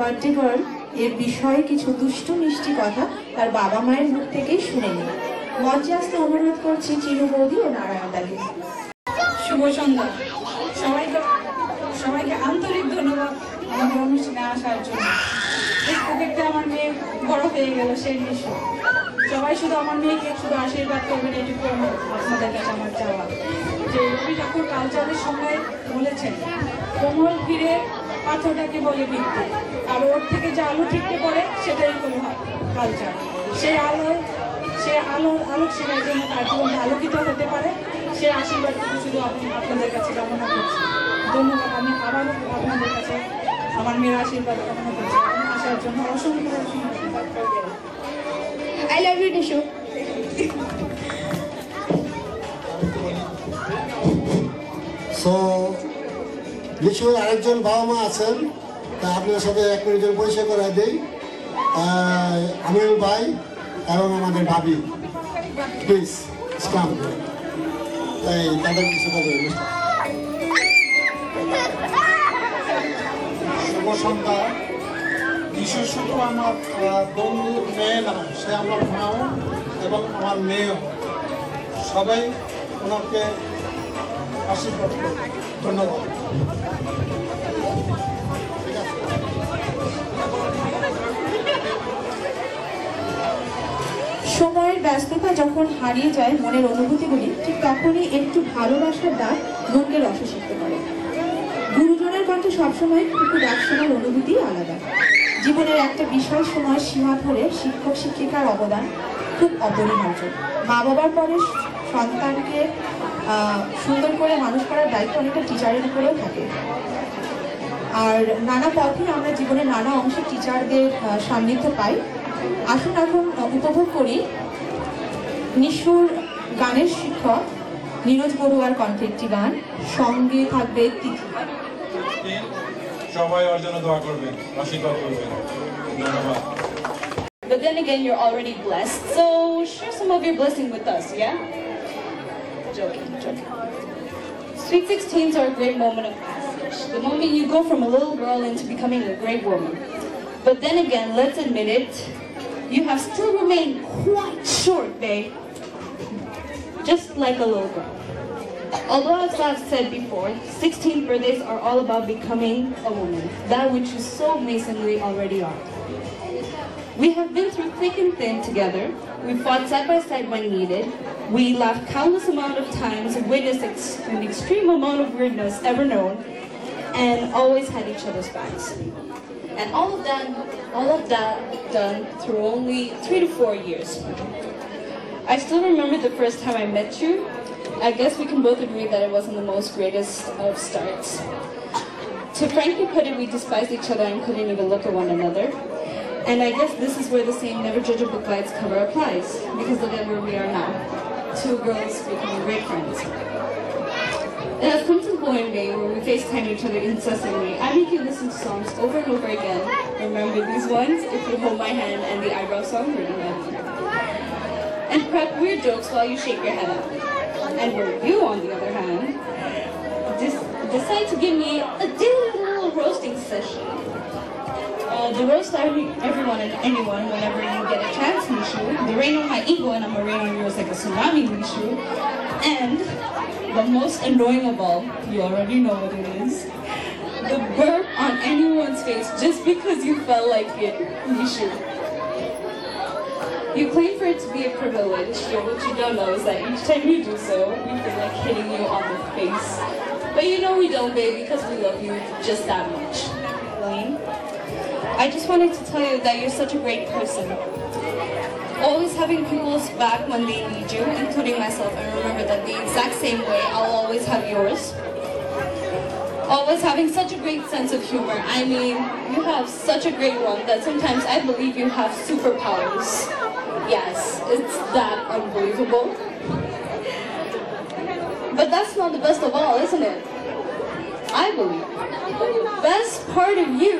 Birthday girl এর বিষয়ে কিছু দুষ্টু মিষ্টি কথা তার বাবা মায়ের মুখ থেকেই শুনে নিই। মঞ্চে আসতে অনুরোধ করছি চিনু বৌদি ও নারায়ণ দাকে। শুভ সন্ধ্যা। সবাইকে আন্তরিক ধন্যবাদ আমাদের অনুষ্ঠানে আসার জন্য। দেখতে দেখতে আমার মেয়ে বড় হয়ে গেল সেই দৃশ্য। সবাই শুধু আমার মেয়েকে শুধু আশীর্বাদ করবেন, এটুকু আপনাদের কাছে আমার চাওয়া। যে রবি ঠাকুর কালচারের সময় বলেছেন, কোমল ঘিরে পাথরটাকে বলে ভিত্তি, আর ওর থেকে যে আলো ঠিকতে পড়ে সেটাই হলো কালচার। সেই আলোক সেটার জন্য তার জীবনে আলোকিত হতে পারে, সেই আশীর্বাদটুকু শুধু আপনাদের কাছে কামনা করছি। ধন্যবাদ। আমি আবারও আপনাদের কাছে আমার মেয়ের আশীর্বাদ কামনা করছি। আসার জন্য অসংখ্য I love you Nishu. So নিশুর আরেকজন বাবা মা আছেন, তা আপনার সাথে এক মিনিটের পরিচয় করাই দিই। আমিরুল ভাই এবং আমাদের ভাবি, প্লিজ ইসলাম এই তাদের কিছু বলবেন। শুভ সন্ধ্যা। নিশু শুধু আমার বন্ধুর মেয়ে না, সে আমার মাও এবং আমার মেয়েও। সবাই ওনাকে আশীর্বাদ করবে। ধন্যবাদ। সময়ের ব্যস্ততা যখন হারিয়ে যায় মনের অনুভূতিগুলি, ঠিক তখনই একটু ভালোবাসার ডাক মনকে রসসিক্ত করে। গুরুজনের কণ্ঠে সবসময় একটু ডাক শোনার অনুভূতি আলাদা। জীবনের একটা বিষয় সময় সীমা ধরে শিক্ষক শিক্ষিকার অবদান খুব অপরিহার্য। মা বাবার পরে সন্তানকে সুন্দর করে মানুষ করার দায়িত্ব অনেকটা টিচারের উপরেও থাকে। আর নানা পথে আমরা জীবনের নানা অংশে টিচারদের সান্নিধ্য পাই। আসুন এখন উপভোগ করি নিশুর গানের শিক্ষক নীরজ বড়ুয়ার কণ্ঠে একটি গান, সঙ্গে থাকবে তিথি। সবাই ওর জন্য দোয়া করবেন, আশীর্বাদ করবেন। ধন্যবাদ। But then again, you're already blessed, so share some of your blessing with us, yeah? Joking. Sweet 16s are a great moment of passage, the moment you go from a little girl into becoming a great woman. But then again, let's admit it, you have still remained quite short, babe. Just like a little girl. Although, as I've said before, 16th birthdays are all about becoming a woman, that which you so amazingly already are. We have been through thick and thin together. We fought side by side when needed. We laughed countless amount of times, witnessed an extreme amount of weirdness ever known, and always had each other's backs. And all of that done through only 3 to 4 years. I still remember the first time I met you. I guess we can both agree that it wasn't the most greatest of starts. To frankly put it, we despised each other and couldn't even look at one another. And I guess this is where the same never judge a book by its cover applies, because look at where we are now. 2 girls becoming great friends. It has come to the point in May where we FaceTime each other incessantly. I make you listen to songs over and over again. Remember these ones? If you hold my hand, and the eyebrow song, really heavy. And crack weird jokes while you shake your head up. And where you, on the other hand, decide to give me a daily little roasting session. The roast everyone and anyone whenever you get a chance, Nishu. The rain on my ego and I'ma rain on yours like a tsunami, Nishu. And the most annoying of all, you already know what it is. The burp on anyone's face just because you felt like it, Nishu. You claim for it to be a privilege, but what you don't know is that each time you do so, we feel like hitting you on the face. But you know we don't, babe, because we love you just that much. Lane, I just wanted to tell you that you're such a great person. Always having people's back when they need you, including myself, and remember that the exact same way I'll always have yours. Always having such a great sense of humor. I mean, you have such a great one that sometimes I believe you have superpowers. Yes, it's that unbelievable. But that's not the best of all, isn't it? I believe the best part of you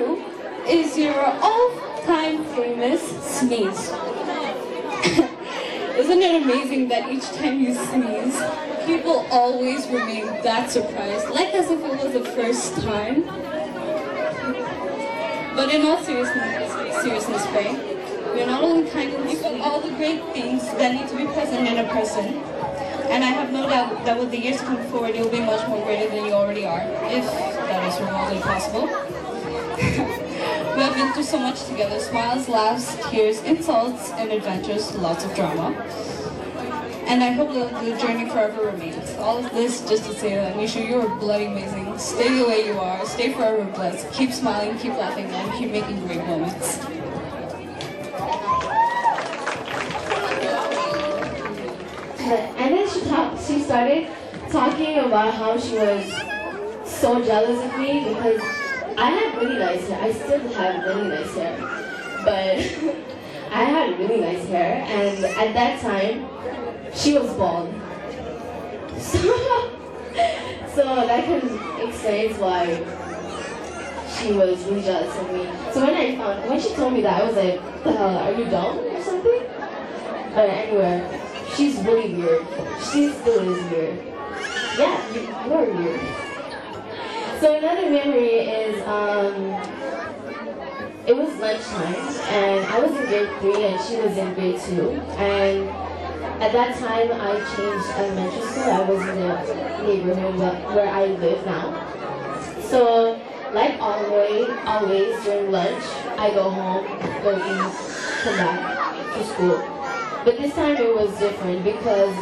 is your all-time famous sneeze. Isn't it amazing that each time you sneeze, people always remain that surprised, like as if it was the first time? But in all seriousness, Faye, we are not only thankful for all the great things that need to be present in a person, and I have no doubt that with the years to come forward, you'll be much more greater than you already are, if that is remotely possible. We have been through so much together, smiles, laughs, tears, insults, and adventures, lots of drama. And I hope that the journey forever remains. All of this just to say that, Nishu, you are bloody amazing. Stay the way you are, stay forever blessed. Keep smiling, keep laughing, and keep making great moments. And then she started talking about how she was so jealous of me because I had really nice hair. I still have really nice hair. But I had really nice hair, and at that time, she was bald. So that kind of explains why she was really jealous of me. So when she told me that, I was like, the hell, are you dumb or something? But anyway, she's really weird. She still is weird. Yeah, you're weird. So another memory is, it was lunchtime, and I was in grade 3 and she was in grade 2. And at that time, I changed elementary school. I was in the neighborhood where I live now. So, like always during lunch, I go home, go eat, come back to school. But this time it was different because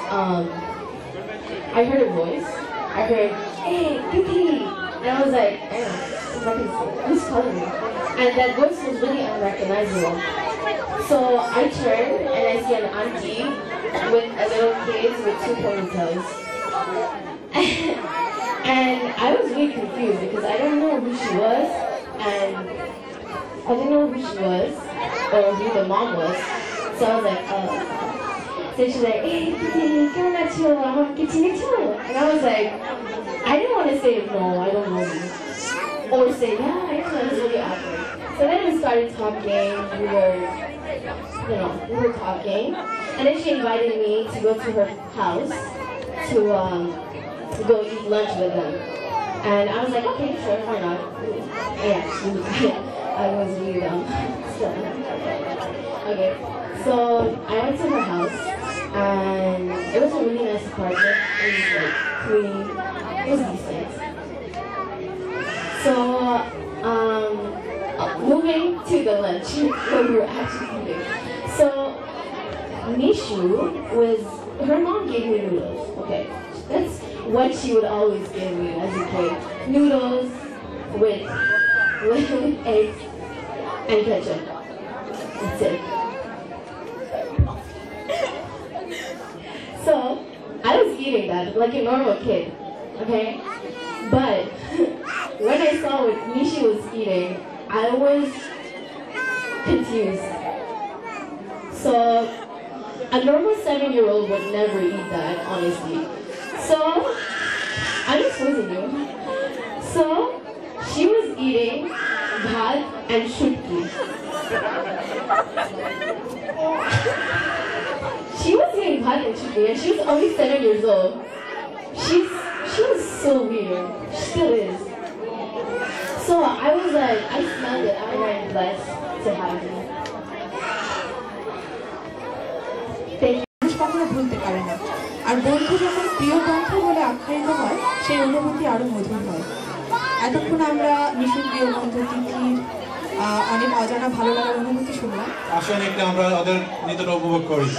I heard a voice. I heard, "Hey, Kiki!" And I was like, who's calling me? And that voice was really unrecognizable. So I turned and I see an auntie with a little kid with 2 ponytails. And I was really confused because I don't know who she was, and I didn't know who she was or who the mom was. So I was like, So she's like, "Hey, and I was like, I didn't want to say no, I don't know you. Or say, yeah, I don't know, it's really awkward. So then we started talking, we were talking. And then she invited me to go to her house to go eat lunch with them. And I was like, okay, sure, why not? Yeah, I was really dumb. Okay, so I went to her house, and it was a really nice apartment. It was like clean, it was decent. So, moving to the lunch where we were actually eating. So, Nishu her mom gave me noodles. Okay, that's what she would always give me as a kid. Noodles with eggs and ketchup. That's it. So, I was eating that like a normal kid, okay? But when I saw what Nishi was eating, I was confused. So, a normal 7-year-old would never eat that, honestly. So, I'm just quizzing you. So, she was eating bhat and shutki. She was eating bhat and shutki, and she was only 7 years old. She was so weird. She still is. So, I was like, I smelled it. I'm very blessed to have you. Thank you. মানুষ কখনো ভুলতে পারে না, আর বন্ধু যখন প্রিয় বন্ধু বলে আখ্যায়িত হয় সেই অনুভূতি আরো মধুর হয়। এতক্ষণ আমরা নিশুর প্রিয় বন্ধু তিথির অনেক অজানা ভালো লাগার অনুভূতি শুনলাম। আসেন একটু আমরা ওদের নৃত্যটা উপভোগ করি।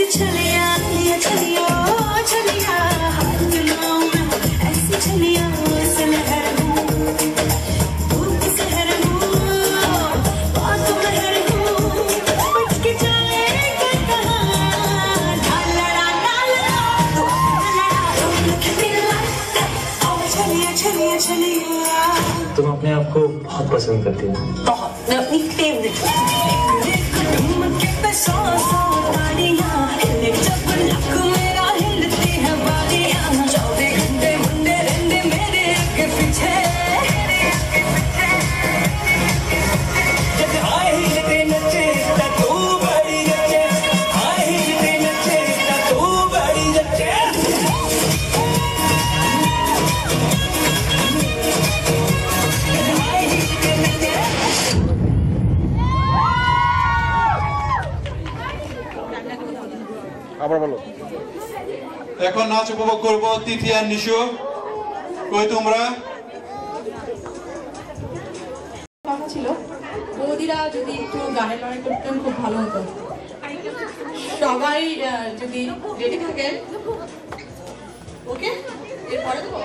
ऐसी छलिया छलिया छलिया हाथ मिलाऊं मैं ऐसी छलिया से लहर हूँ धूप सहर हूँ बात महर हूँ बच के जाएगा कहाँ ना लड़ा तो छलिया छलिया छलिया। तुम अपने आप को बहुत पसंद करती हो। बहुत, मैं अपनी फेवरेट। এখন নাচ উপভোগ করবো তিথি আর নিশু। কই তোমরা? কথা ছিল বৌদিরা যদি একটু গানের লড়াই করতেন খুব ভালো হতো। সবাই যদি রেডি থাকেন, ওকে এরপরে দেবো।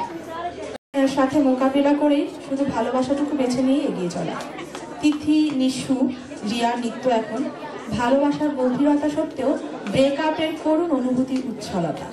এর সাথে মোকাবিলা করেই শুধু ভালোবাসাটুকু বেছে নিয়ে এগিয়ে চলা। তিথি, নিশু, রিয়ার নৃত্য এখন ভালোবাসার গভীরতা সত্ত্বেও ব্রেকআপের করুণ অনুভূতির উচ্ছলতা।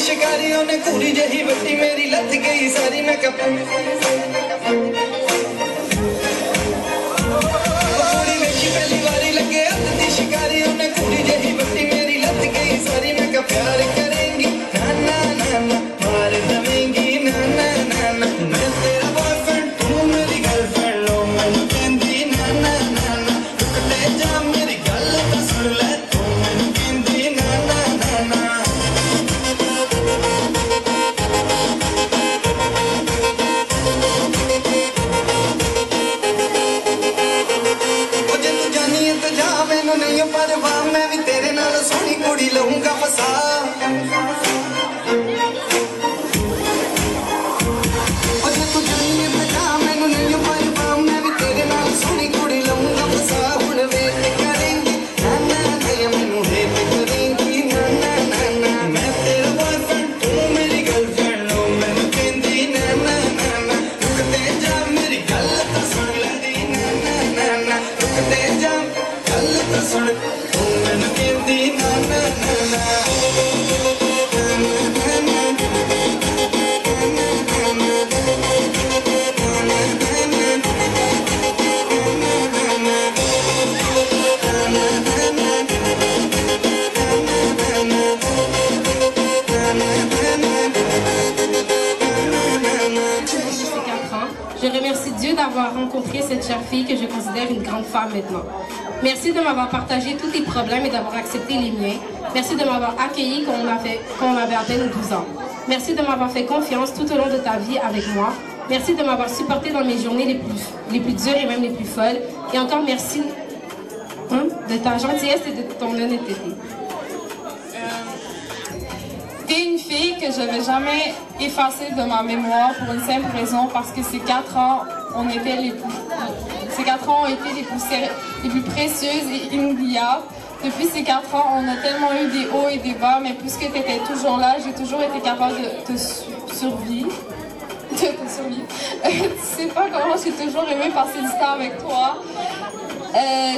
शिकारियों ने पूरी जही बट्टी मेरी लथ गई सारी मैं कपूरी वेखी पहली बारी लगे हथ दी शिकारियों ने पूरी जही बट्टी मेरी लथ गई सारी मैं का प्यार करेंगी ना ना ना ना मार दवेंगी ना ना ना ना मैं तेरा बॉयफ्रेंड तू मेरी गर्लफ्रेंड लो मैनू कहंदी ना ना ना ना रुकते जा मेरी गल तो सुन ले तू मैनू कहंदी ना ना ना ना मैनू नहीं परवाह मैं भी तेरे नाल सोहनी कुड़ी लऊंगा फसा तू जानिए बजा मैनू नहीं परवाह मैं भी तेरे नाल सोहनी कुड़ी लऊंगा फसा हुण वेट करेंगी ना ना ना मैनू हेट करेंगी ना ना ना ना मैं तेरा बॉयफ्रेंड तू मेरी गर्लफ्रेंड लो मैनू कहंदी ना ना ना ना रुकते जा मेरी गल तो सुन ले ना ना ना ना रुकते जा सुन तू मैनू कहंदी ना ना ना ना Je remercie Dieu d'avoir rencontré cette chère fille que je considère une grande femme maintenant. Merci de m'avoir partagé tous tes problèmes et d'avoir accepté les miens. Merci de m'avoir accueilli quand on avait à peine 12 ans. Merci de m'avoir fait confiance tout au long de ta vie avec moi. Merci de m'avoir supporté dans mes journées les plus dures et même les plus folles. Et encore merci de ta gentillesse et de ton honnêteté. T'es une fille que je vais jamais effacer de ma mémoire pour une simple raison, parce que ces 4 ans, ces 4 ans ont été les plus précieuses et inoubliables. Depuis ces 4 ans, on a tellement eu des hauts et des bas, mais puisque tu étais toujours là, j'ai toujours été capable de te survivre. Tu sais pas comment j'ai toujours aimé passer du temps avec toi.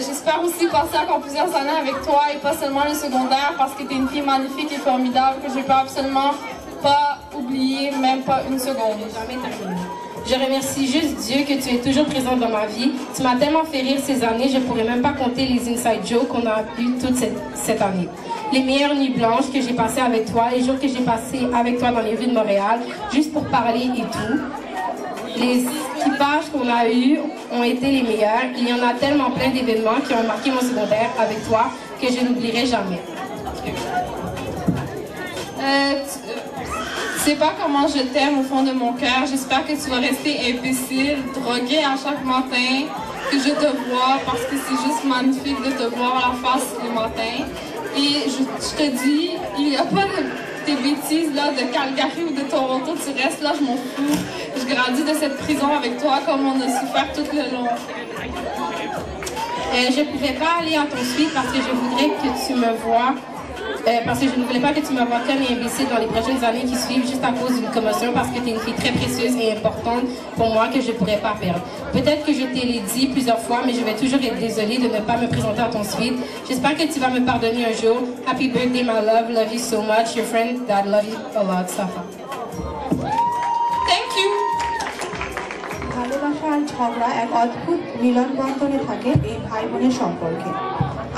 J'espère aussi passer encore plusieurs années avec toi et pas seulement le secondaire, parce que tu es une fille magnifique et formidable que je ne peux absolument pas oublier, même pas une seconde. Jamais terminé. Je remercie juste Dieu que tu es toujours présente dans ma vie. Tu m'as tellement fait rire ces années, je ne pourrais même pas compter les inside jokes qu'on a eu toute cette année. Les meilleures nuits blanches que j'ai passées avec toi, les jours que j'ai passés avec toi dans les rues de Montréal, juste pour parler et tout. Les équipages qu'on a eus ont été les meilleurs. Il y en a tellement plein d'événements qui ont marqué mon secondaire avec toi que je n'oublierai jamais. Tu sais pas comment je t'aime au fond de mon cœur. J'espère que tu vas rester imbécile, drogué à chaque matin, que je te vois, parce que c'est juste magnifique de te voir la face le matin. Et je te dis, il n'y a pas de tes bêtises là, de Calgary ou de Toronto, tu restes là, je m'en fous. Je grandis de cette prison avec toi comme on a souffert tout le long. Je ne pouvais pas aller à ton suite parce que je voudrais que tu me vois. Parce que je ne voulais pas que tu me vois comme imbécile dans les prochaines années qui suivent juste à cause d'une commotion, parce que tu es une fille très précieuse et importante pour moi que je ne pourrais pas perdre. Peut-être que je te l'ai dit plusieurs fois, mais je vais toujours être désolée de ne pas me présenter à ton suite. J'espère que tu vas me pardonner un jour. Happy birthday, my love you so much. Your friend that love you a lot, Safa. Thank you. ভালোবাসা আর ঝগড়া এক অদ্ভুত মিলন বন্ধনে থাকে এই ভাই বোনের সম্পর্কে।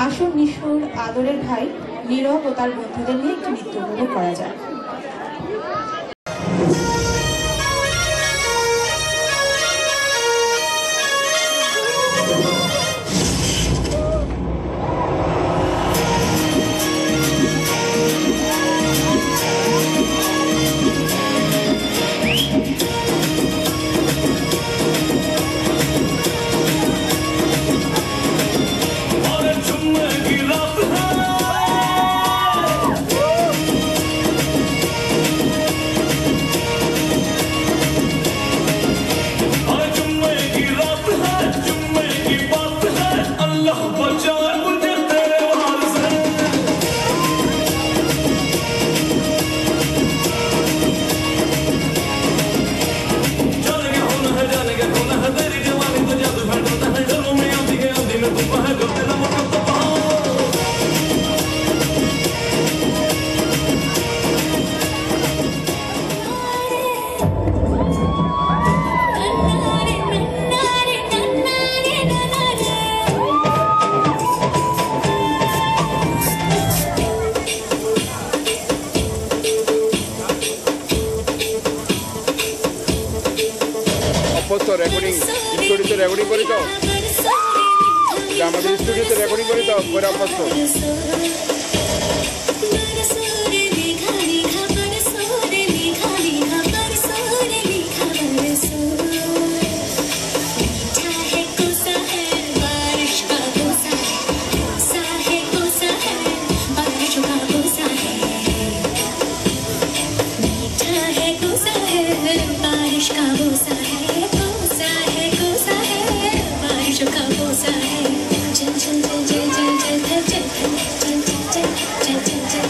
আসুন নিশুর আদরের ভাই নীরব ও তার বন্ধুদের নিয়ে একটি নৃত্য উপভোগ করা যায়। করছো রেকর্ডিং স্টুডিওতে রেকর্ডিং করি তো আমাদের স্টুডিওতে রেকর্ডিং করি তো করে অভ্যস্ত बारिश का बोसा है कोसा है कोसा है बारिशों का बोसा है चल चल चल चल चल चल चल चल चल चल चल चल चल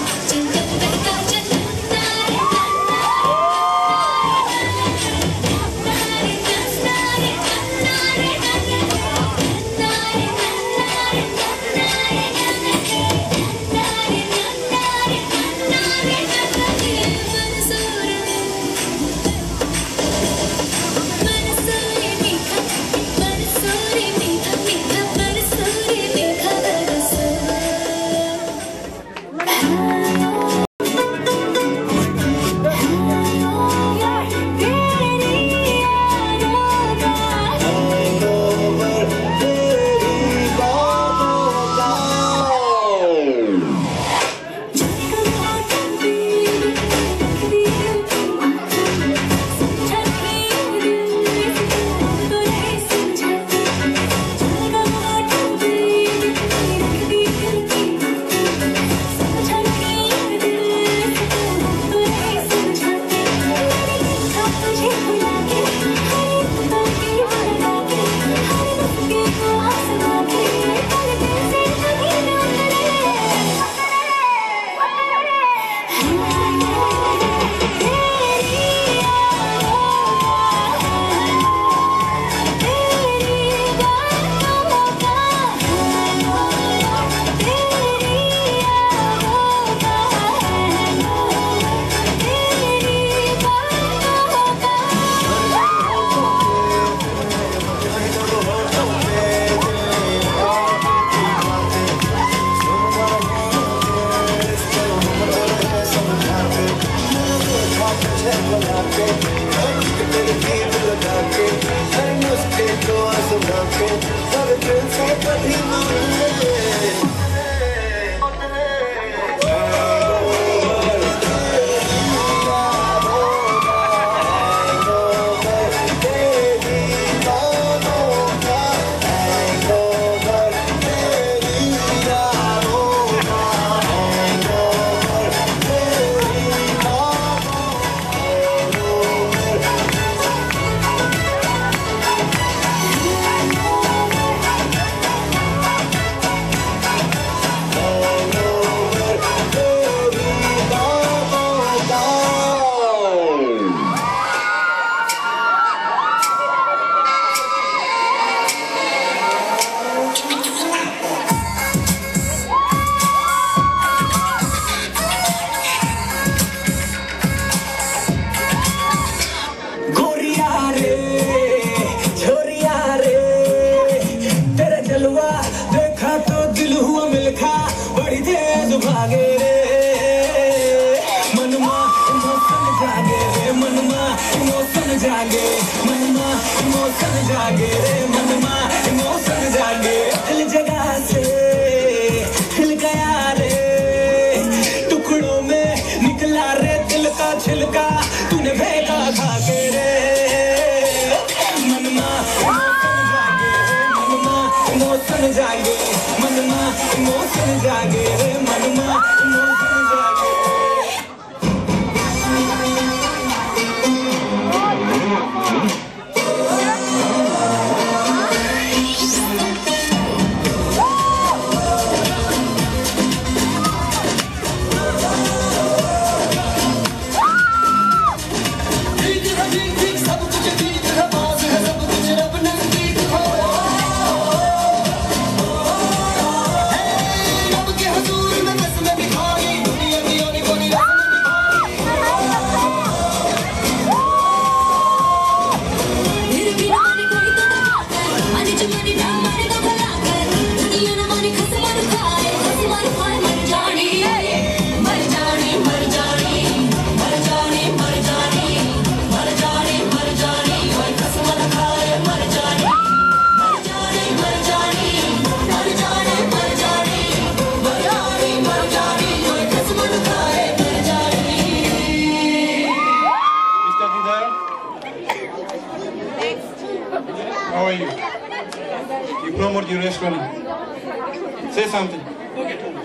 Hey, like you responding. Say something. Okay.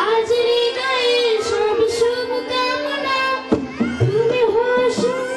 आज रे गाए सब शुभ कामना तुम्हें हो शुभ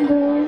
Bye.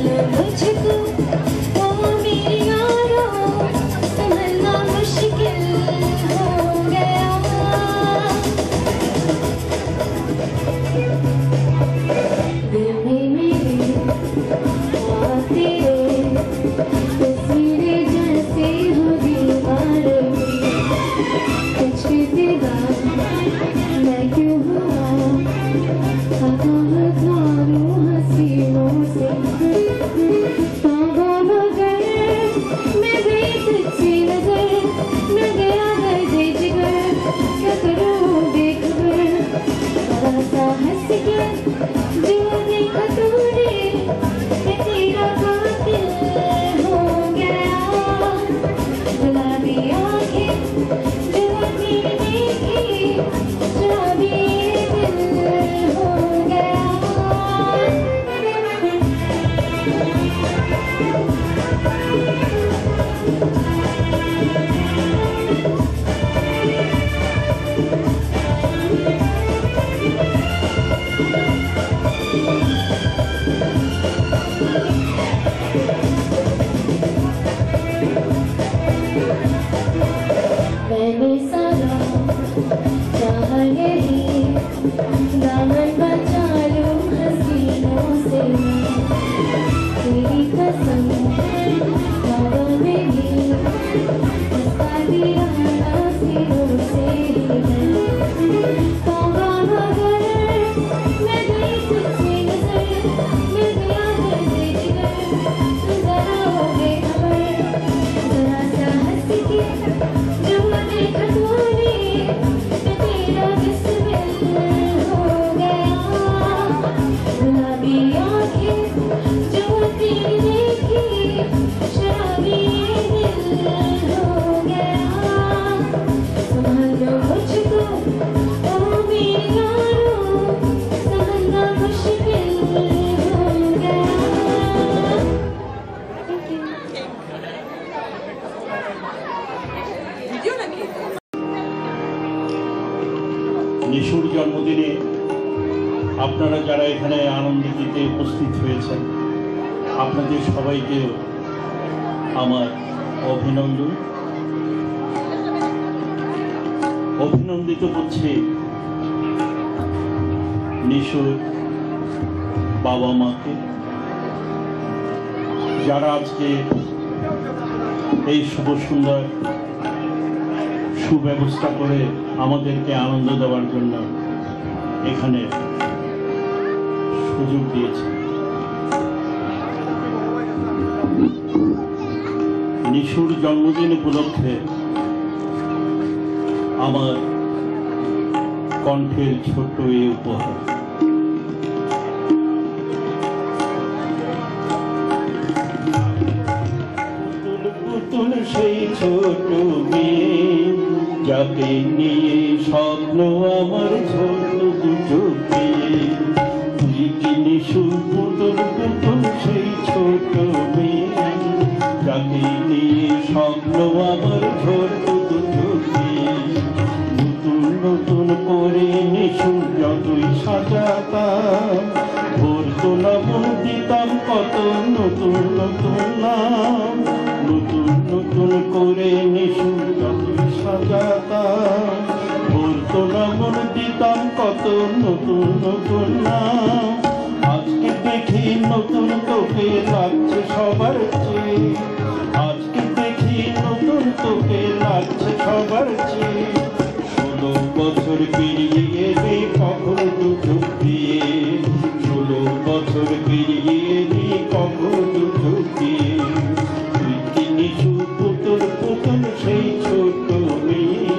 लो मुझको ओ मेरे यारो संभलना मुश्किल हो गया दिल में मेरे आते तस्वीरें जैसे हो दीवारों की कुछ भी तेरा मैं क्यों हुआ खाता है ख्वाबों हसीनों से पागल हो गए मैं गई तुझसे नजर मैं गया दर्द जिगर क्या करूं बेखबर जरा सा हंस के जो देखा तूने मैं तेरा कातिल हो गया गुलाबी आंखें जो तेरी देखी शराबी दिल हो गया मैंने सारा चाह यही दामन बचा लूं हसीनों से मैं तेरी कसम ख्वाबों में भी हंसता दीवाना सिरों से ही मैं तौबा मगर मैं गई तुझसे नजर मैं गया दर्द जिगर तुम जरा हो बेखबर जरा सा हंस के जो देखा तूने मैं तेरा बिस्मिल हो गया गुलाबी आंखें जो तेरी देखी शराबी दिल हो गया संभाल लो मुझको ओ मेरे यारो संभलना मुश्किल हो गया নিশুর জন্মদিনে আপনারা যারা এখানে আনন্দ দিতে উপস্থিত হয়েছেন আপনাদের সবাইকে আমার অভিনন্দিত করছি নিশুর বাবা মাকে যারা আজকে এই শুভ সুন্দর সুব্যবস্থা করে আমাদেরকে আনন্দ দেওয়ার জন্য এখানে সুযোগ দিয়েছে নিশুর জন্মদিন উপলক্ষে আমার কণ্ঠের ছোট্ট এই উপহার পুতুল সেই ছোট মেয়ে যাকে নিয়ে স্বপ্ন আমার ছোট দুটো মেয়ে তুই কি নিশুর পুতুল পুতুল সেই ছোট মেয়ে যাকে নিয়ে স্বপ্ন আমার ছোট দুটো মেয়ে নতুন নতুন করে নিশুর যতই সাজাতাম ভরতো না মন দিতাম কত নতুন নতুন নাম নতুন নতুন করে নিশুর যতই সাজাতাম ভরতো না মন দিতাম কত নতুন নতুন নাম আজকে দেখি নতুন তোকে লাগছে সবার চেয়ে আজকে দেখি নতুন তোকে লাগছে সবার চেয়ে 16 বছর পেরিয়ে এলে কখন দুটো দিয়ে 16 বছর পেরিয়ে এলে কখন দুটো দিয়ে তুই কি নিশুর পুতুল পুতুল সেই ছোট মেয়ে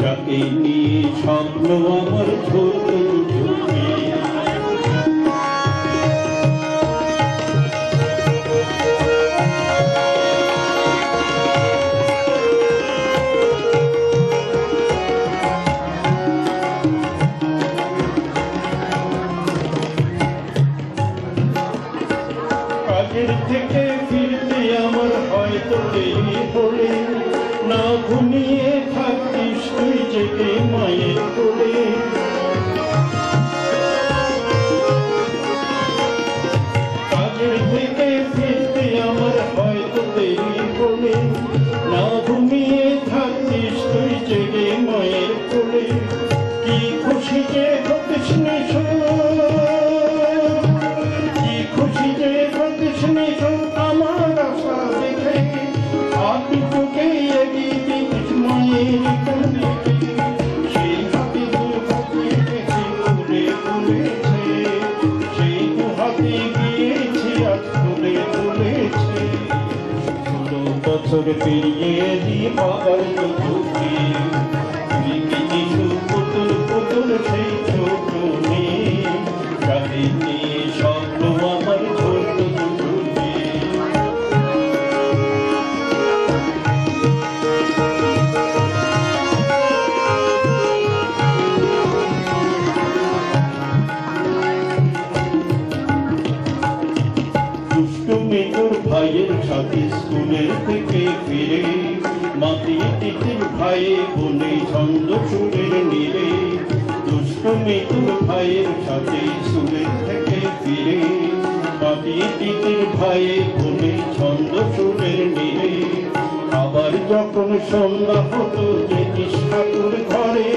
যাকে নিয়ে স্বপ্ন আমার ছোট দুটো মেয়ে কাজের থেকে ফিরতে আমার হয়তো দেরি হলে না ঘুমিয়ে থাকিস তুই যেতে মায়ের কোলে কাজের থেকে বছর পেরিয়ে দিন আবার নতুন দিন তুই কি কিছু পুতুল পুতুল সেই ছোট মেয়ে যাদের নিয়ে স্বপ্ন আমার ছোট দুটো মেয়ে দুষ্টুমি তোর ভাইয়ের সাথে স্কুলের থেকে ফিরে মাতিয়ে তিতির ভাইয়ে বনে ছন্দ সুরের নীরে দুষ্টুমি তোর ভাইয়ের সাথে স্কুলের থেকে ফিরে মাতিয়ে তিতির ভাইয়ে বনে ছন্দ সুরের নীরে আবার যখন সন্ধ্যা হতো যেতিস ঠাকুর ঘরে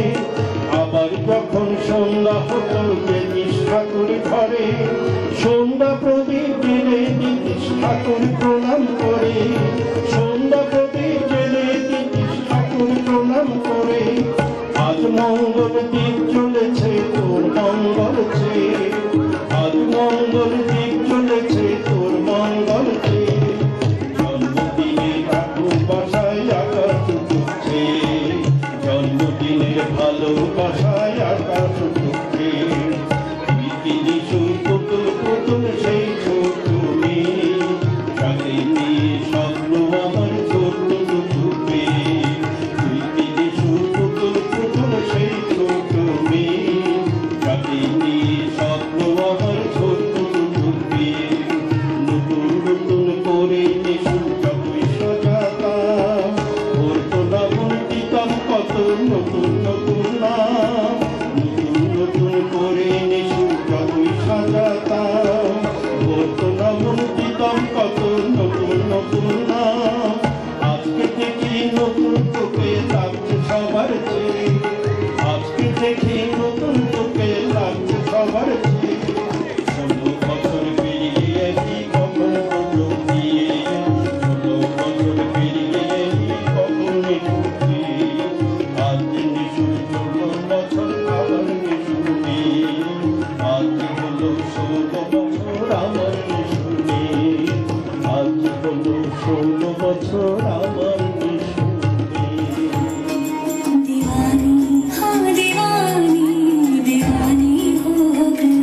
আবার যখন সন্ধ্যা হতো যেতিস ঠাকুর ঘরে সন্ধ্যা প্রদীপ জেলে দিতিস ঠাকুর প্রণাম করে সন্ধ্যা প্রদীপ জেলে দিতিস ঠাকুর প্রণাম করে আজ মঙ্গল দ্বীপ চলেছে তোর মঙ্গল চেয়ে আজ মঙ্গল দ্বীপ চলেছে তোর মঙ্গল চেয়ে জন্মদিনে ঠাকুর বাসায় আকাশ উঠছে জন্মদিনের ভালোবাসায় আকাশ উঠছে তুই কি যিশু পুতুল পুতুল সেই ছোট মেয়ে সাথে নিয়ে স্বপ্ন আমার ছোট দুটো মেয়ে তুই কি যিশু পুতুল পুতুল সেই ছোট মেয়ে সাথে নিয়ে স্বপ্ন আমার ছোট দুটো মেয়ে নতুন নতুন করে যিশু যতই সাজাতাম ওর তো নাম দিতাম কত নতুন নতুন নাম নতুন নতুন করে যিশু যতই সাজাতাম ওর তো নাম দিতাম কত নতুন নতুন নাম আজকে দেখি নতুন তোকে লাগছে সবার চেয়ে আজকে দেখি নতুন তোকে লাগছে সবার চেয়ে 16 বছর পেরিয়ে কি কখন সুযোগ দিয়ে 16 বছর পেরিয়ে কি কখন নিশুতি আজ নিশু 16 বছর আবার নিশুতি আজ হলো 16 বছর আমার নিশুতি আজ হলো 16 বছর আমার নিশুতি दीवानी हाँ दीवानी दीवानी हो गई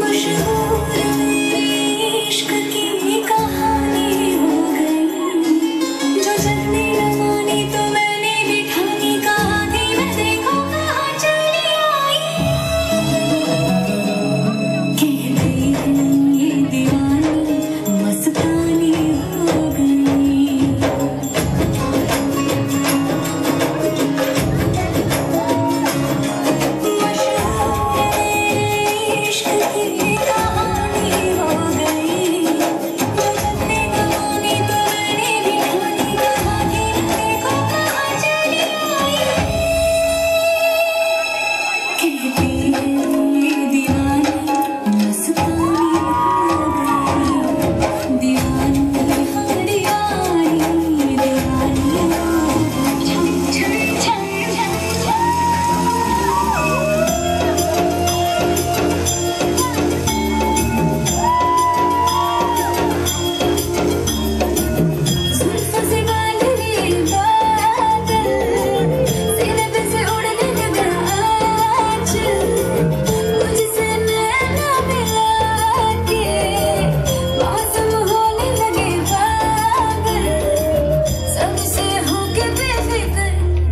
मशहूर इश्क की कहानी हो गई जो जल्दी न मानी तो मैंने भी ठानी कहा थी मैं देखो कहाँ चली आई कहते हैं ये दीवानी मस्तानी हो गई मशहूर इश्क की कहानी हो गई जो जल्दी न मानी तो मैंने भी ठानी कहा थी मैं देखो कहाँ चली आई कहते हैं ये दीवानी मस्तानी हो गई दीवानी हाँ दीवानी दीवानी हो छम छम छम छम जुल्फों से बांध लिए बादल सीने पे से उड़ने लगा आंचल मुझसे नैना मिला के मौसम होने लगे पागल सबसे होके बेफिक्र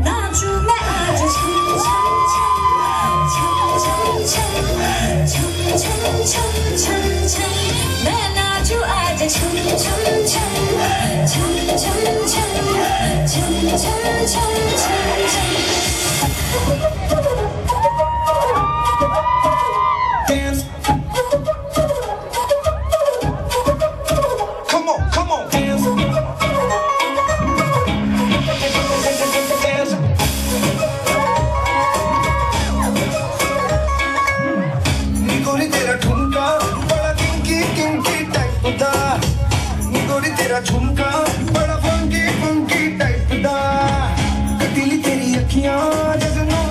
नाचूं मैं आज छम छम छम छम छम छम छम छम मैं नाचूं आज छम छम छम छम छम छम छम छम छम छम Dance. Come on, dance. Dance. गोरी तेरा ठुमका बड़ा किंकी किंकी टाइप दा गोरी तेरा झुमका बड़ा फंकी फंकी टाइप दा कतीली तेरी अखियां जगनों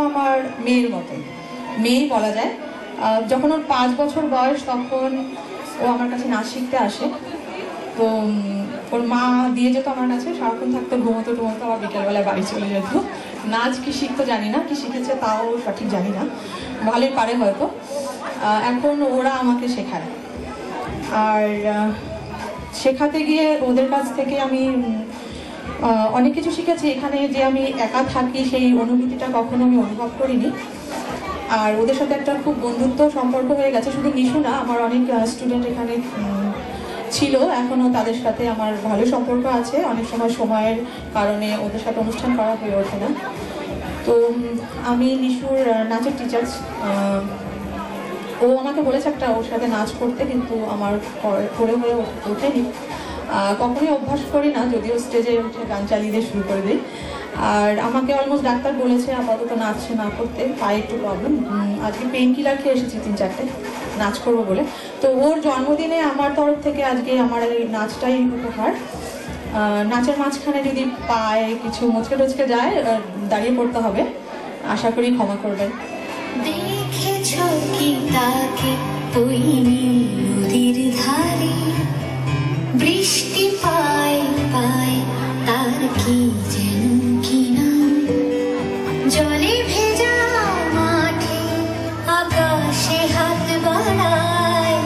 আমার মেয়ের মতন, মেয়েই বলা যায়। যখন ওর 5 বছর বয়স তখন ও আমার কাছে নাচ শিখতে আসে। তো ওর মা দিয়ে যেত আমার কাছে, সারাক্ষণ থাকতো, ঘুমোতো আবার বিকেলবেলায় বাড়ি চলে যেত। নাচ কি শিখতো জানি না, কি শিখেছে তাও সঠিক জানি না, ভালোই পারে হয়তো। এখন ওরা আমাকে শেখায়, আর শেখাতে গিয়ে ওদের কাছ থেকে আমি অনেক কিছু শিখেছি। এখানে যে আমি একা থাকি সেই অনুভূতিটা কখনো আমি অনুভব করিনি। আর ওদের সাথে একটা খুব বন্ধুত্ব সম্পর্ক হয়ে গেছে। শুধু নিশু না, আমার অনেক স্টুডেন্ট এখানে ছিল, এখনও তাদের সাথে আমার ভালো সম্পর্ক আছে। অনেক সময়ের কারণে ওদের সাথে অনুষ্ঠান করা হয়ে ওঠে না। তো আমি নিশুর নাচের টিচার। ও আমাকে বলেছে একটা ওর সাথে নাচ করতে, কিন্তু আমার করে হয়ে ওঠেনি। কখনোই অভ্যাস করি না, যদিও স্টেজে উঠে গান চালিয়ে দিয়ে শুরু করে দিই। আর আমাকে অলমোস্ট ডাক্তার বলেছে আপাতত নাচ না করতে, পায়ে একটু প্রবলেম। আজকে পেইন কিলার খেয়ে এসেছি 3-4টে নাচ করবো বলে। তো ওর জন্মদিনে আমার তরফ থেকে আজকে আমার এই নাচটাই উপহার। নাচের মাঝখানে যদি পায়ে কিছু মুচকে টচকে যায়, দাঁড়িয়ে পড়তে হবে, আশা করি ক্ষমা করবেন। দেখেছো কি তাকে ওই নদীর ধারে, বৃষ্টি পায় পায় তার কি যেন কি নাম, জলে ভেজা মাঠে আকাশে হাত বাড়ায়,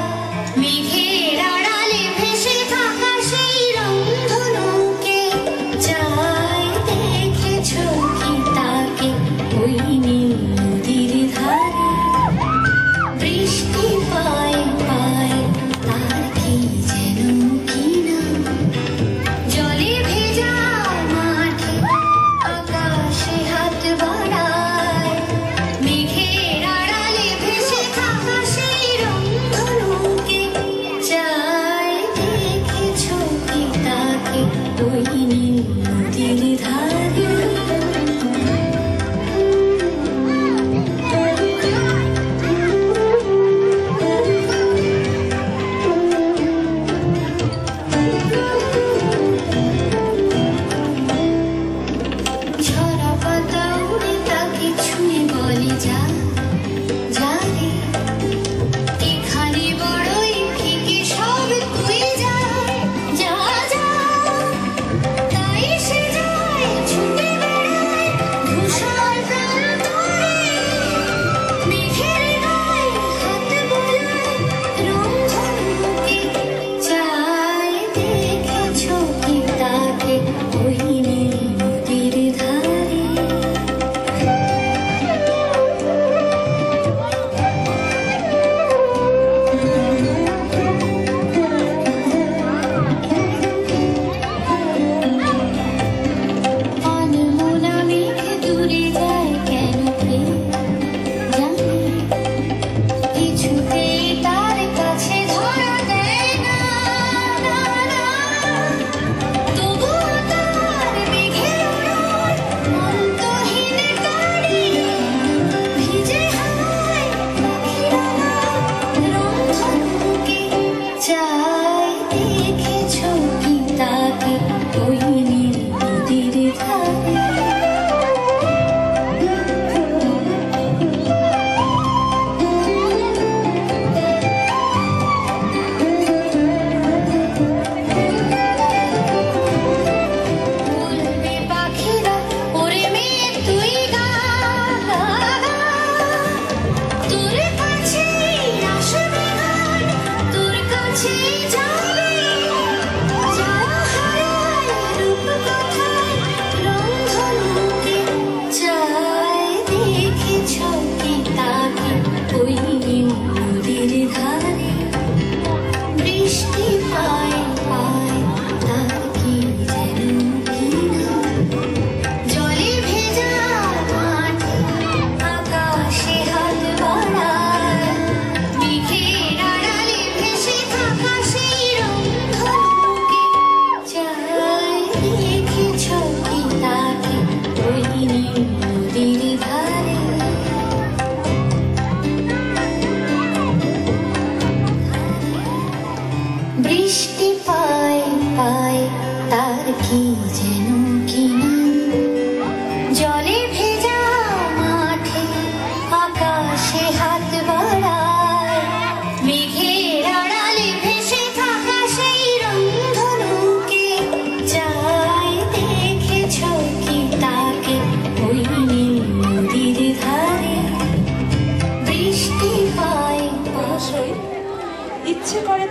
মেঘের আড়ালে ভেসে থাকা সেই রংধনুকে চায়। দেখেছো কি তাকে ওই নদীর ধারে, বৃষ্টি পায় পায় তার কি যেন কি নাম, জলে ভেজা মাঠে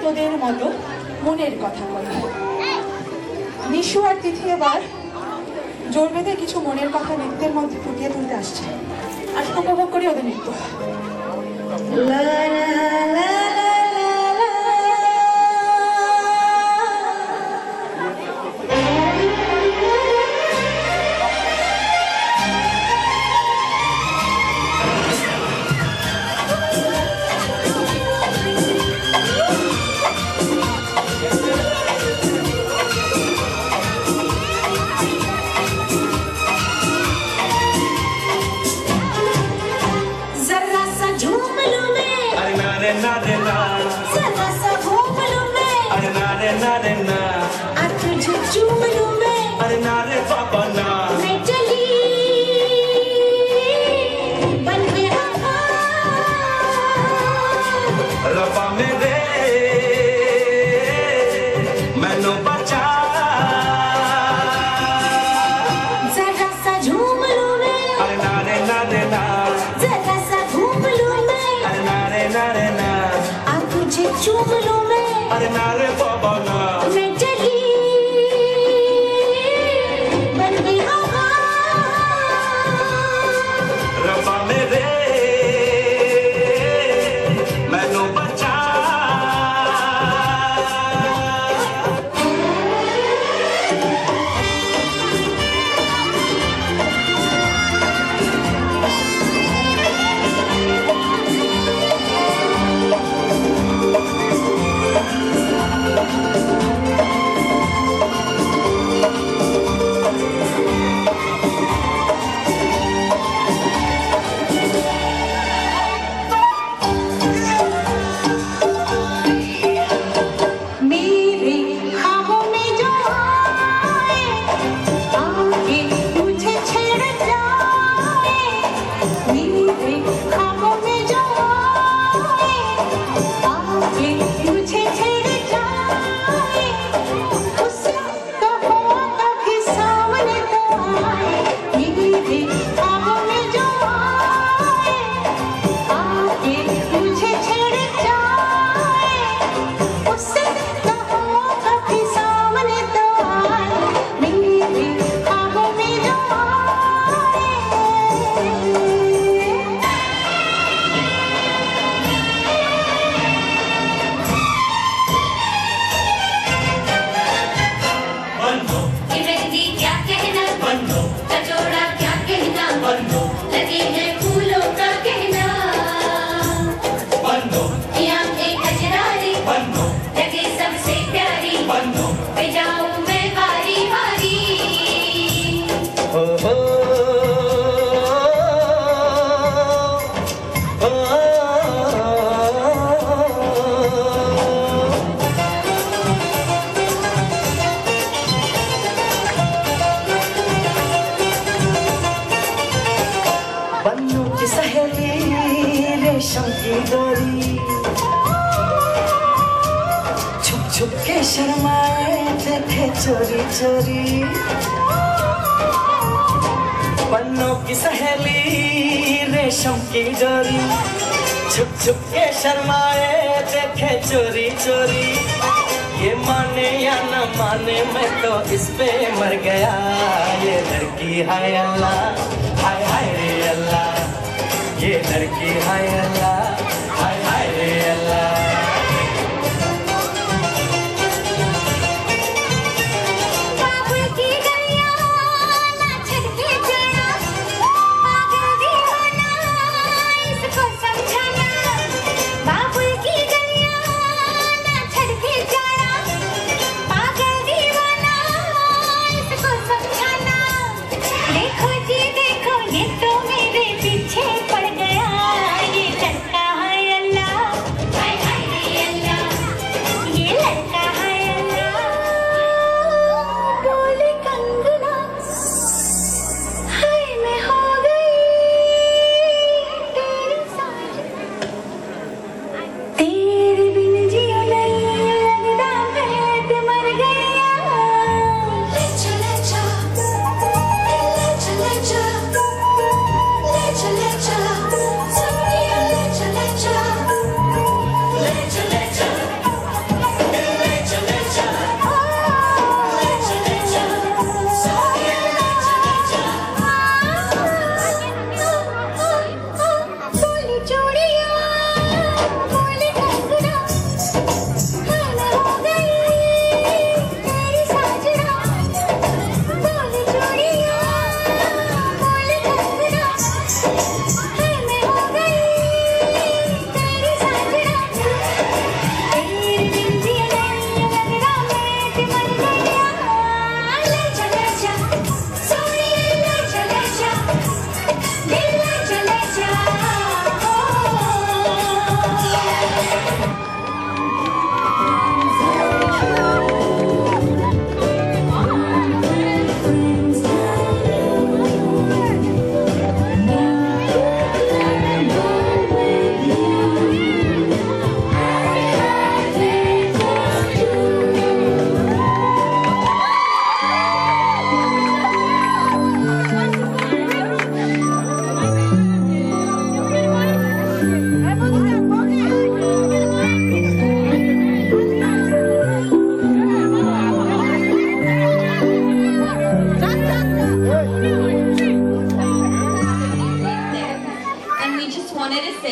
তোদের মতো মনের কথা বলে। নিশু আর তিথি এবার জোর বেঁধে কিছু মনের কথা নৃত্যের মধ্যে ফুটিয়ে তুলতে আসছে, আর উপভোগ করি ওদের নৃত্য। जरा सा झूम लूं मैं, अरे ना रे ना रे ना, जरा सा घूम लूं मैं, अरे ना रे ना रे ना, आज तुझे चूम लूं मैं, अरे ना रे पापा ना, मैं चली बन के आवा, रबा मेरे मैनू बचा, जरा सा झूम लूं मैं, अरे ना रे ना रे ना, जरा सा घूम लूं मैं, अरे ना रे ना रे ना, आज तुझे चूम लूं मैं, अरे ना रे पापा ना, मैं चली बन के आवा, रबा मेरे मैनू बचा। मेरे ख्वाबों में जो आए, आके मुझे छेड़ जाए, मेरे ख्वाबों में जो आए, आके मुझे छेड़ जाए, उसका हुआ कभी सामने तो आए, मेरे ख्वाबों में जो आए, आके मुझे छेड़ जाए, उससे कहो कभी सामने तो आए, मेरे ख्वाबों में जो आए। कि मेहंदी क्या कहना, कचौड़ा क्या कहना, लगे हैं फूलों का कहना, कि आंखें कजरारी, लगे सबसे प्यारी, पे जाऊं मैं बारी बारी। ओ हो ओ बन्नू की सहेली रेशम की डोरी, छुप छुप के शर्माए देखे चोरी चोरी, बन्नू की सहेली रेशम की डोरी, छुप छुप के शर्माए देखे चोरी चोरी, ये माने या न माने मैं तो इस पे मर गया, ये लड़की हाय अल्लाह, हाय हाय रे अल्लाह, ये लड़की हाय अल्लाह, हाय हाय रे अल्लाह। बाबुल की गलियां ना छटके जाना, पागल दीवाना इसको समझाना, बाबुल की गलियां ना छटके जाना, पागल दीवाना इसको समझाना, देखो जी देखो ये तो मेरे पीछे पड़ गया, ये लड़का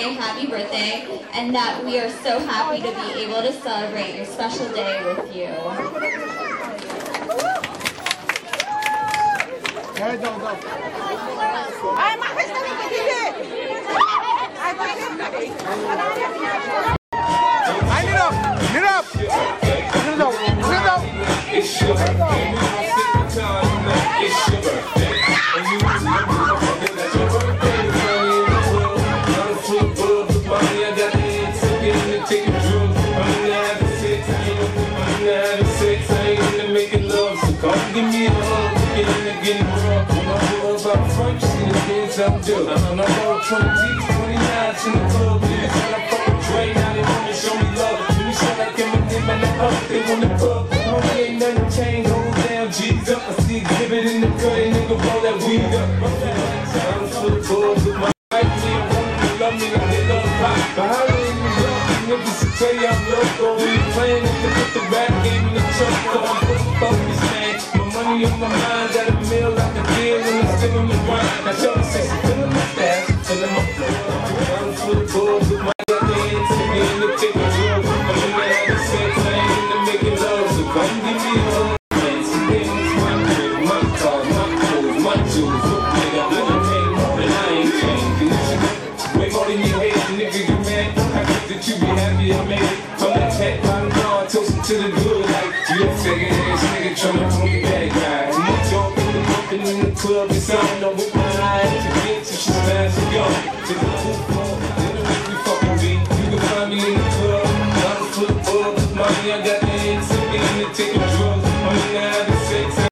say happy birthday and that we are so happy to be able to celebrate your special day with you. It's your birthday. It's your birthday. And you was that's your birthday. I'm a true bug with money. I got the head sick and taking drugs. I'm in the having sex. I'm in the having sex. I ain't into making love. So come give me a hug. Get in there getting rough. When I pull up out front, you see the kids I'm doing. I'm on 20 29s in the club. Niggas tryna fucking Dre. Now they wanna show me love. When you sound like Eminem and the up, they wanna fuck. Homie, ain't nothing changed. Hold down, G's up. I see exhibit in the cut. And nigga roll that weed up. I'm so cool with my life. Me, I want you to love me like they love pop. But how do you love me? Niggas to tell you I'm local. We playing it to put the rap game in the truck. So I'm pushing focus, man. My money on my mind. Got a meal like a deal. And I'm still in the grind. Now show me say she feeling my stash. Feeling my flow. I'm so cool with my hands. And the taking drugs. I'm in the having sex. I ain't into making love. So come give me a hug. Man, some things, my crib, my car, my clothes, my jewels. Look, nigga, I done made more than I ain't changed. Way more than you hate, nigga, you mad. I think that you be happy I made it. From that cat bottom bar, toasting to the good. Like, you a faggot ass nigga tryna pull me back, right? You talking and bumping in the club, it's on. Don't whip my eyes to get to she smash it, yo. To the pool floor, then the way we fucking be. You can find me in the club. I'm a flip up with money, I got the head sipping and taking drugs. I'm in the having sex.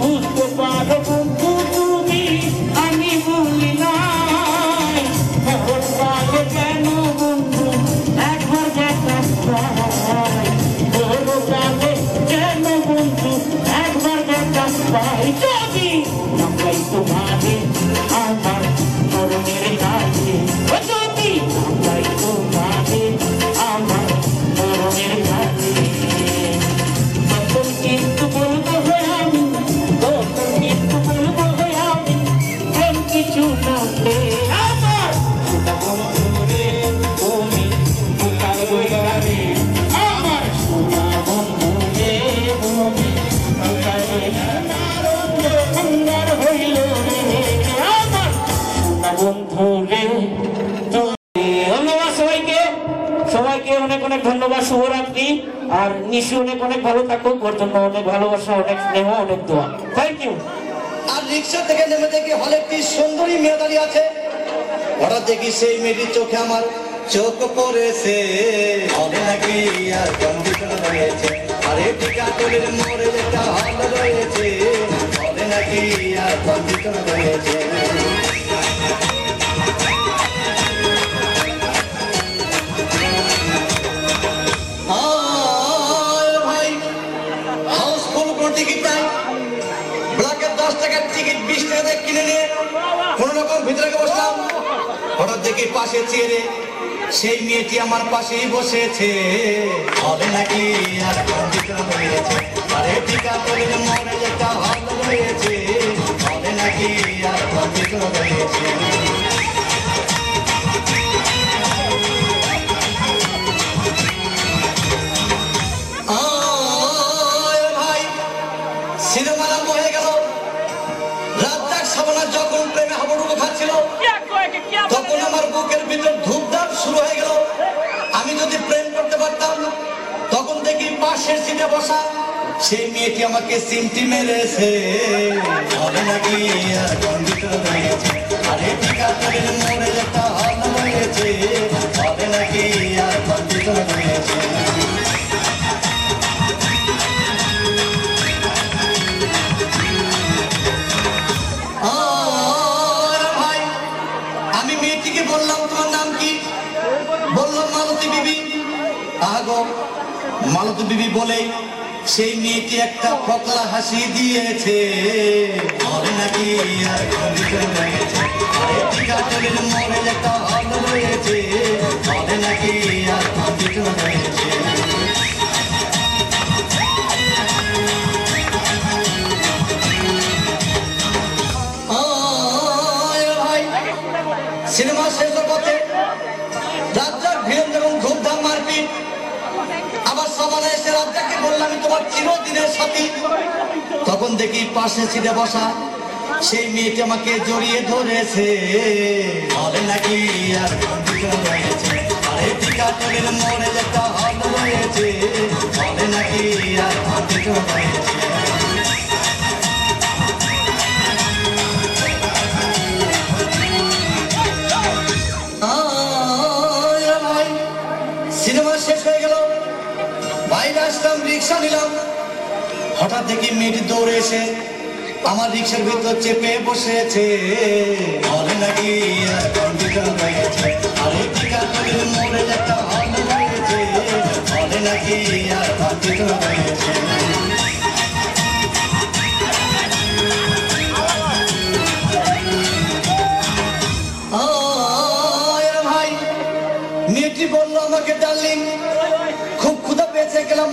বুঝতে পারো বন্ধু তুমি আমি ভুলি নাই মরণ কালে কেন বন্ধু একবার দেখা পাই মরণ কালে কেন বন্ধু একবার দেখা পাই যদি নামলাই তোমারে আমার মরণের গায়ে যদি নামলাই তোমারে আমার মরণের গায়ে তখন কিন্তু বলবো আমি তখন কিন্তু বলবো আমি এমন কিছু নামলে আমার সোনা বন্ধু রে তুমি বুকার বইয়ারে আমার সোনা বন্ধু রে তুমি বুকার বইয়ারে অঙ্গার হইল রে আমার সোনা বন্ধু রে ধন্যবাদ সবাইকে সবাইকে অনেক অনেক ধন্যবাদ শুভরাত্রি আর নিশু অনেক অনেক ভালো থাকুক ওর জন্য অনেক ভালোবাসা অনেক স্নেহ অনেক দোয়া থ্যাংক ইউ আর রিক্সা থেকে নেমে দেখি হলে একটি সুন্দরী মেয়ে দাঁড়িয়ে আছে হঠাৎ দেখি সেই মেয়েটির চোখে আমার চোখ পড়েছে হলে নাকি আর কন্ডিশন রয়েছে আরে টিকাটলের মোড়ে একটা হল রয়েছে হলে নাকি আর কন্ডিশন রয়েছে ভাই হাউসফুল কোন টিকিট নাই ব্ল্যাকের 10 টাকার টিকিট 20 টাকা দিয়ে কিনে নিয়ে কোন রকম ভিতরে বসলাম হঠাৎ দেখি পাশে চেয়ারে সেই মেয়েটি আমার পাশেই বসেছে হবে নাকি আর কন্ডিশন হয়েছে আরে টিকাটলের মোড়ে একটা হল রয়েছে হবে নাকি আর কন্ডিশন হয়েছে ভাই সিনেমা আরম্ভ হয়ে গেল রাজ্জাক সাবানা যখন প্রেমে হাবুডুবু খাচ্ছিল তখন আমার বুকের ভিতর ধূপধাপ শুরু হয়ে গেল আমি যদি প্রেম করতে পারতাম তখন দেখি পাশের সিটে বসা সেই মেয়েটি আমাকে সিমটি মেরেছে হবে নাকি আর কন্ডিশন রয়েছে আরে টিকাটলের মোড়ে একটা হল রয়েছে হবে নাকি আর কন্ডিশন রয়েছে ভাই আমি মেয়েটিকে বললাম তোমার নাম কি বললাম মালতী বিবি আগো মালতী বিবি বলে সেই মেয়েটি একটা ফকলা হাসি দিয়েছে হবে নাকি আর কন্ডিশন রয়েছে আরে টিকাটলের মোড়ে একটা হল রয়েছে হবে নাকি আর কন্ডিশন রয়েছে সিনেমা শেষ পথে রাজ্জাক ভিড় এবং ধূপধাম মারপিট আবার সাবানা এসে রাজ্জাককে বললাম আমি তোমার চিরদিনের সাথী তখন দেখি পাশে সিটে বসা সেই মেয়েটি আমাকে জড়িয়ে ধরেছে হবে নাকি আর কন্ডিশন রয়েছে আরে টিকাটলের মোড়ে একটা হল রয়েছে হবে নাকি আর কন্ডিশন রয়েছে সিনেমা শেষ হয়ে গেল বাইরে আসলাম রিক্সা নিলাম হঠাৎ দেখি মেয়েটি দৌড়ে এসে আমার রিক্সার ভিতর চেপে বসেছে হবে নাকি আর কন্ডিশন রয়েছে আরে টিকাটলের মোড়ে একটা হল রয়েছে হবে নাকি আর কন্ডিশন রয়েছে ভাই মেয়েটি বললো আমাকে ডার্লিং খুব ক্ষুধা পেয়েছে গেলাম